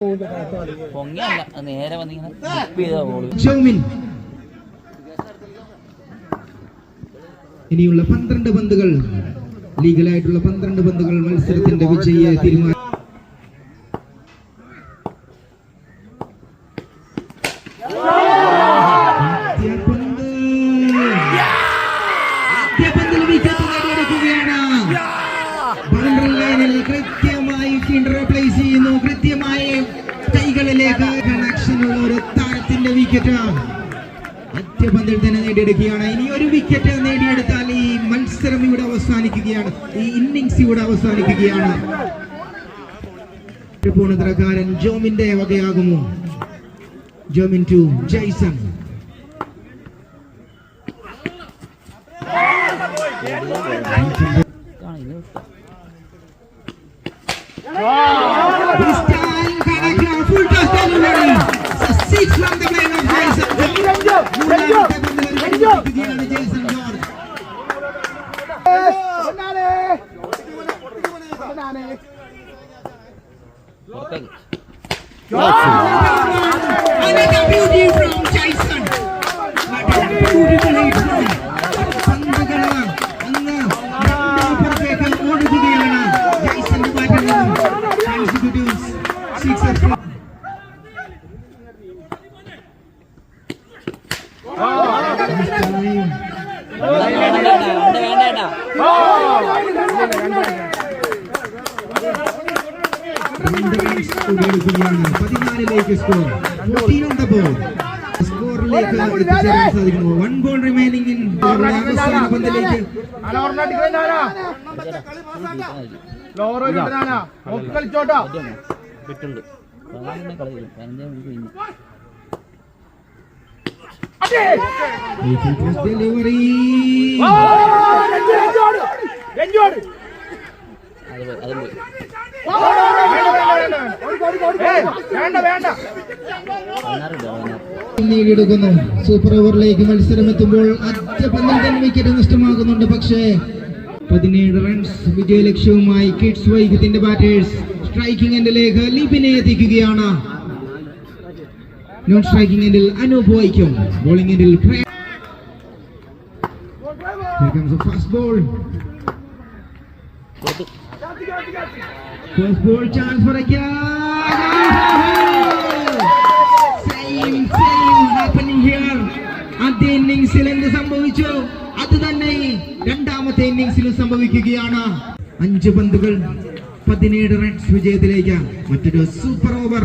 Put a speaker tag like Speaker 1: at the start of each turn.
Speaker 1: നേരെ
Speaker 2: ഇനിയുള്ള 12 പന്തുകൾ, ലീഗലായിട്ടുള്ള 12 പന്തുകൾ മത്സരത്തിന്റെ വിജയിയെ തീരുമാനിക്കും. കൃത്യമായി ഫീൽഡർ പ്ലേസ് ചെയ്യുന്നു. കൃത്യമായി കൈകളിലേക്ക് കണക്ഷനുള്ള ഒരു താരത്തിന്റെ വിക്കറ്റ് ആദ്യ പന്തിൽ തന്നെ നേടിയെടുക്കുകയാണ്. ഇനി ഒരു വിക്കറ്റ് നേടിയെടുത്താൽ ഈ മത്സരം ഇവിടെ അവസാനിക്കുകയാണ്, ഈ ഇന്നിംഗ്സ് ഇവിടെ അവസാനിക്കുകയാണ്. പൂർണ്ണതരക്കാരൻ ജോമിന്റെ വകയാകുമോ? Jomin to Jaison. This time Kanaka full toss delivery. Six from the man of Jason George. Jason George. Another beauty from Jason. What a beautiful hit from Sandhagala. Perfect ഓടുകയാണ് ജയ്സന്റെ ബാറ്റിൽ നിന്നും. Executives sixer. Score 14 on the board. സ്കോറിലേക്ക് എത്തിച്ചേരാൻ സാധിക്കുന്നു. 1 ball remaining in അവസാന പന്തിലേക്ക്. Delivery നേടിയെടുക്കുന്നു. Super ഓവറിലേക്ക് മത്സരം എത്തുമ്പോൾ ആദ്യ പന്തിൽ തന്നെ വിക്കറ്റ് നഷ്ടമാകുന്നുണ്ട്. പക്ഷേ 17 റൺസ് വിജയലക്ഷ്യവുമായി കിഡ്സ് വൈദ്യത്തിന്റെ ബാറ്റേഴ്സ് സ്ട്രൈക്കിംഗ് എൻഡിലേക്ക് ലിബിനെ എത്തിക്കുകയാണ്. നോൺ സ്ട്രൈക്കിംഗ് എൻഡിൽ അനൂപ് വൈക്കം, ബോളിംഗ് എൻഡിൽ ഫസ്റ്റ് ബോൾ ചാൻസ് ഫോർ ആദ്യ ഇന്നിംഗ്സിൽ എന്ത് സംഭവിച്ചു അത് തന്നെ രണ്ടാമത്തെ ഇന്നിംഗ്സിലും സംഭവിക്കുകയാണ്. 5 പന്തുകൾ 17 റൺസ് വിജയത്തിലേക്ക്. മറ്റൊരു സൂപ്പർ ഓവർ.